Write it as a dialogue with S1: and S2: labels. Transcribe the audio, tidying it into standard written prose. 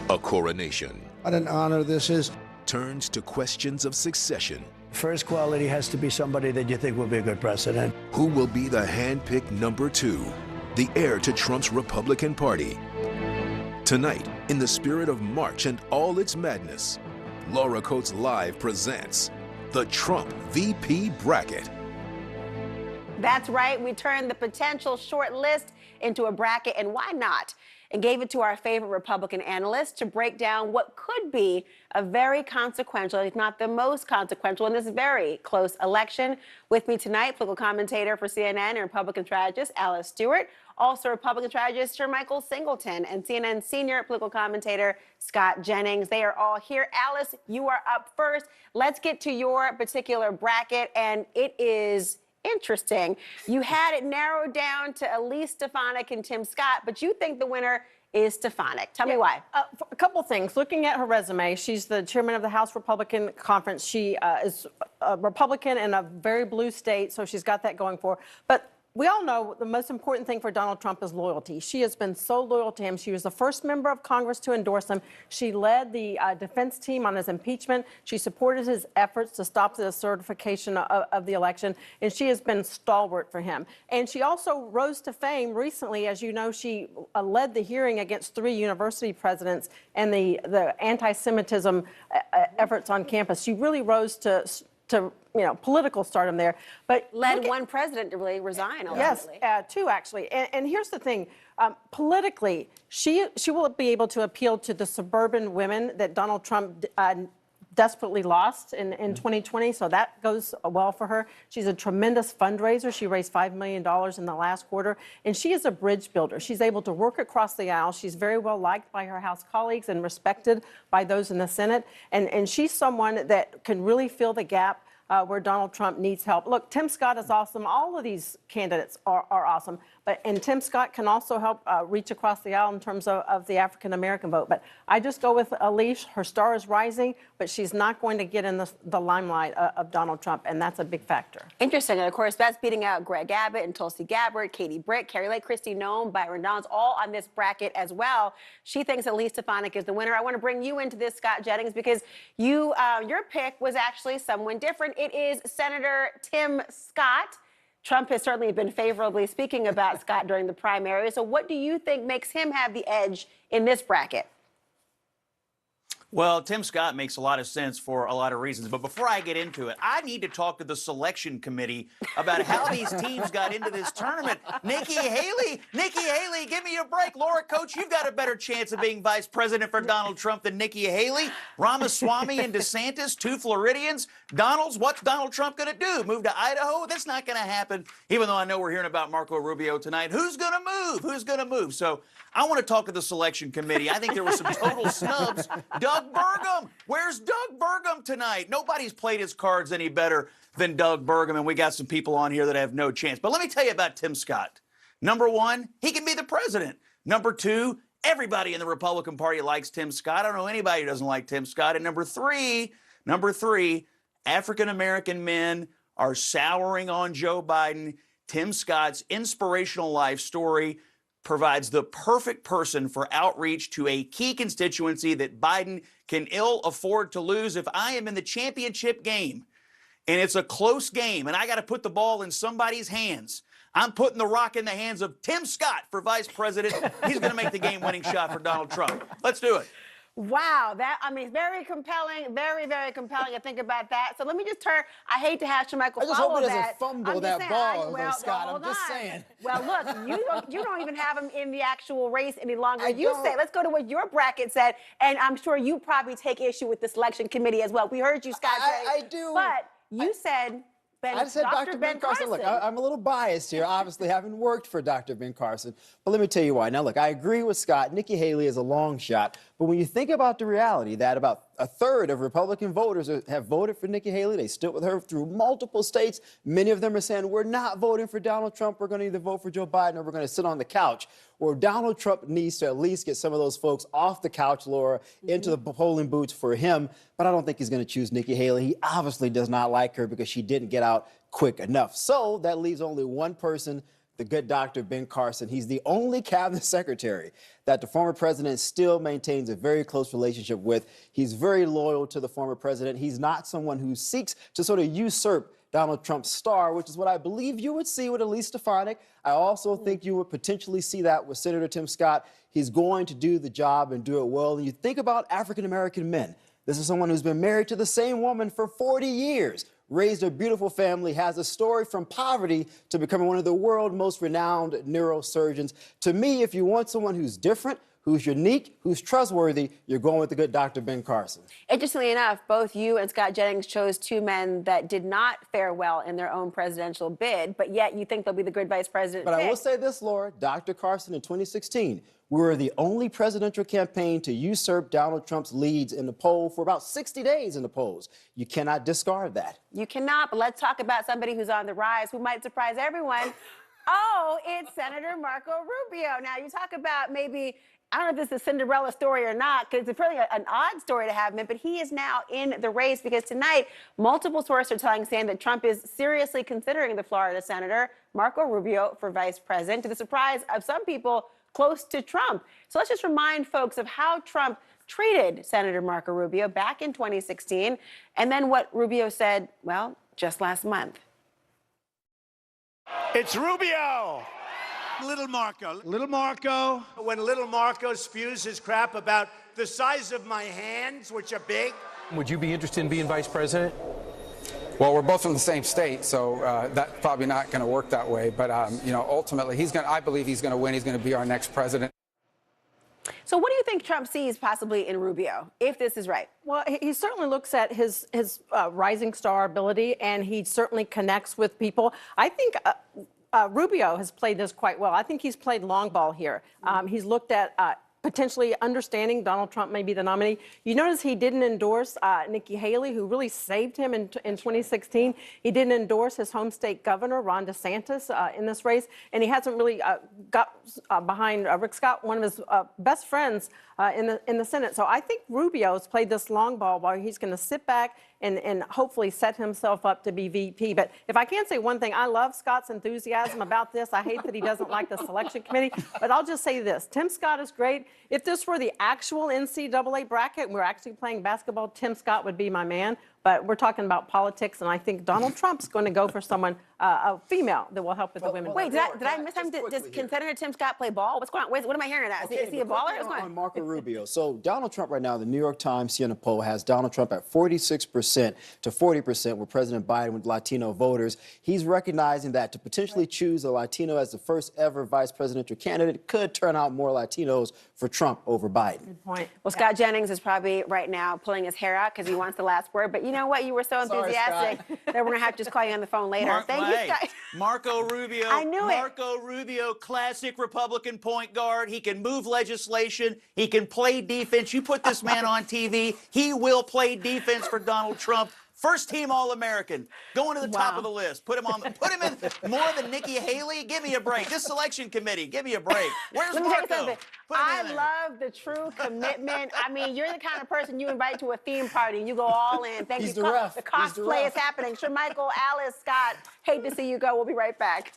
S1: A coronation
S2: What an honor this is.
S1: turns to questions of succession.
S3: First quality has to be somebody that you think will be a good president.
S1: Who will be the hand-picked number 2, the heir to Trump's Republican Party? Tonight, in the spirit of March and all its madness, Laura Coates Live presents the Trump VP Bracket.
S4: That's right, we turned the potential short list into a bracket, and why not? And gave it to our favorite Republican analysts to break down what could be a very consequential, if not the most consequential, in this very close election. With me tonight, political commentator for CNN and Republican strategist Alice Stewart, also Republican strategist Shermichael Singleton, and CNN senior political commentator Scott Jennings. They are all here. Alice, you are up first. Let's get to your particular bracket, and it is interesting. You had it narrowed down to Elise Stefanik and Tim Scott, but you think the winner is Stefanik. Tell me why.
S5: A couple things. Looking at her resume, she's the chairman of the House Republican Conference. She is a Republican in a very blue state, so she's got that going for her. But we all know the most important thing for Donald Trump is loyalty. She has been so loyal to him. She was the first member of Congress to endorse him. She led the defense team on his impeachment. She supported his efforts to stop the certification of the election, and she has been stalwart for him. And she also rose to fame recently. As you know, she led the hearing against 3 university presidents and the anti-Semitism efforts on campus. She really rose to political stardom there, but
S4: led one president to really resign. Ultimately.
S5: Yes, 2 actually. And here's the thing: politically, she will be able to appeal to the suburban women that Donald Trump desperately lost in 2020. So that goes well for her. She's a tremendous fundraiser. She raised $5 million in the last quarter, and she is a bridge builder. She's able to work across the aisle. She's very well liked by her House colleagues and respected by those in the Senate. And she's someone that can really fill the gap where Donald Trump needs help. Look, Tim Scott is awesome. All of these candidates are awesome. And Tim Scott can also help reach across the aisle in terms of the African-American vote. But I just go with Elise. Her star is rising, but she's not going to get in the limelight of Donald Trump, and that's a big factor.
S4: Interesting. And of course, that's beating out Greg Abbott and Tulsi Gabbard, Katie Britt, Carrie Lake, Kristi Noem, Byron Donalds, all on this bracket as well. She thinks Elise Stefanik is the winner. I want to bring you into this, Scott Jennings, because your pick was actually someone different. It is Senator Tim Scott. Trump has certainly been favorably speaking about Scott during the primary. So what do you think makes him have the edge in this bracket?
S6: Well, Tim Scott makes a lot of sense for a lot of reasons. But before I get into it, I need to talk to the selection committee about how these teams got into this tournament. Nikki Haley, give me a break. Laura Coates, you've got a better chance of being vice president for Donald Trump than Nikki Haley. Ramaswamy and DeSantis, 2 Floridians. Donalds, what's Donald Trump going to do? Move to Idaho? That's not going to happen, even though I know we're hearing about Marco Rubio tonight. Who's going to move? Who's going to move? So I want to talk to the selection committee. I think there were some total snubs. Doug Burgum. Where's Doug Burgum tonight? Nobody's played his cards any better than Doug Burgum, and we got some people on here that have no chance. But let me tell you about Tim Scott. Number 1, he can be the president. Number 2, everybody in the Republican Party likes Tim Scott. I don't know anybody who doesn't like Tim Scott. And number three, African-American men are souring on Joe Biden. Tim Scott's inspirational life story provides the perfect person for outreach to a key constituency that Biden can ill afford to lose. If I am in the championship game and it's a close game and I got to put the ball in somebody's hands, I'm putting the rock in the hands of Tim Scott for vice president. He's going to make the game-winning shot for Donald Trump. Let's do it.
S4: Wow, very compelling, very, very compelling. I think about that. So let me just turn. I hate to have Shermichael follow that.
S7: I just hope he doesn't fumble that ball, Scott.
S4: Well,
S7: I'm just saying.
S4: Well, look, you don't even have him in the actual race any longer. Let's go to what your bracket said, and I'm sure you probably take issue with the selection committee as well. We heard you, Scott.
S7: I do.
S4: But you said.
S7: I said Dr. Ben Carson. Look, I'm a little biased here, obviously, having worked for Dr. Ben Carson. But let me tell you why. Now, look, I agree with Scott. Nikki Haley is a long shot. But when you think about the reality that about a third of Republican voters have voted for Nikki Haley, they stood with her through multiple states. Many of them are saying, we're not voting for Donald Trump. We're going to either vote for Joe Biden or we're going to sit on the couch. Or Donald Trump needs to at least get some of those folks off the couch, Laura, into the polling booths for him. But I don't think he's going to choose Nikki Haley. He obviously does not like her because she didn't get out quick enough. So that leaves only one person the good Dr. Ben Carson. He's the only cabinet secretary that the former president still maintains a very close relationship with. He's very loyal to the former president. He's not someone who seeks to sort of usurp Donald Trump's star, which is what I believe you would see with Elise Stefanik. I also think you would potentially see that with Senator Tim Scott. He's going to do the job and do it well. And you think about African-American men. This is someone who's been married to the same woman for 40 years, raised a beautiful family, has a story from poverty to becoming one of the world's most renowned neurosurgeons. To me, if you want someone who's different, who's unique, who's trustworthy, you're going with the good Dr. Ben Carson.
S4: Interestingly enough, both you and Scott Jennings chose two men that did not fare well in their own presidential bid, but yet you think they'll be the good vice president.
S7: But I will say this, Laura, Dr. Carson in 2016, we were the only presidential campaign to usurp Donald Trump's leads in the poll for about 60 days in the polls. You cannot discard that.
S4: You cannot, but let's talk about somebody who's on the rise who might surprise everyone. Oh, it's Senator Marco Rubio. Now, you talk about maybe, I don't know if this is a Cinderella story or not, because it's really an odd story to have him, but he is now in the race because tonight, multiple sources are saying that Trump is seriously considering the Florida senator, Marco Rubio, for vice president, to the surprise of some people close to Trump. So let's just remind folks of how Trump treated Senator Marco Rubio back in 2016, and then what Rubio said, well, just last month.
S2: It's Rubio! Little Marco. Little Marco. When little Marco spews his crap about the size of my hands, which are big.
S8: Would you be interested in being vice president?
S9: Well, we're both from the same state, so that's probably not going to work that way. But, you know, ultimately, I believe he's going to win. He's going to be our next president.
S4: So what do you think Trump sees possibly in Rubio, if this is right?
S5: Well, he certainly looks at his rising star ability, and he certainly connects with people. I think Rubio has played this quite well. I think he's played long ball here. He's looked at potentially understanding Donald Trump may be the nominee. You notice he didn't endorse Nikki Haley, who really saved him in 2016. He didn't endorse his home state governor, Ron DeSantis, in this race. And he hasn't really got behind Rick Scott, one of his best friends in the Senate. So I think Rubio's played this long ball while he's going to sit back and hopefully set himself up to be VP. But if I can say one thing, I love Scott's enthusiasm about this. I hate that he doesn't like the selection committee. But I'll just say this. Tim Scott is great. If this were the actual NCAA bracket and we're actually playing basketball, Tim Scott would be my man. But we're talking about politics, and I think Donald Trump's going to go for someone, a female, that will help with the women.
S4: Wait, did I miss him? Can Senator Tim Scott play ball? What's going on? What am I hearing of that? Is he a baller? What's going on?
S7: On Marco Rubio. So Donald Trump right now, the New York Times Siena poll has Donald Trump at 46% to 40% with President Biden with Latino voters. He's recognizing that to potentially choose a Latino as the first ever vice presidential candidate could turn out more Latinos for Trump over Biden.
S5: Good point.
S4: Well, Scott Jennings is probably right now pulling his hair out because he wants the last word. But you know what? You were so enthusiastic that we're going to have to just call you on the phone later. Thank you, Scott.
S6: Marco Rubio.
S4: I knew it.
S6: Marco Rubio, classic Republican point guard. He can move legislation. He can play defense. You put this man on TV, he will play defense for Donald Trump. First team All-American, going to the top of the list. Put him in more than Nikki Haley. Give me a break. This selection committee, give me a break. Where's
S4: Let me tell you
S6: Marco?
S4: something. I love the true commitment. I mean, you're the kind of person you invite to a theme party and you go all in. Thank you.
S7: The ref.
S4: The cosplay is happening. Shermichael, Alice, Scott, hate to see you go. We'll be right back.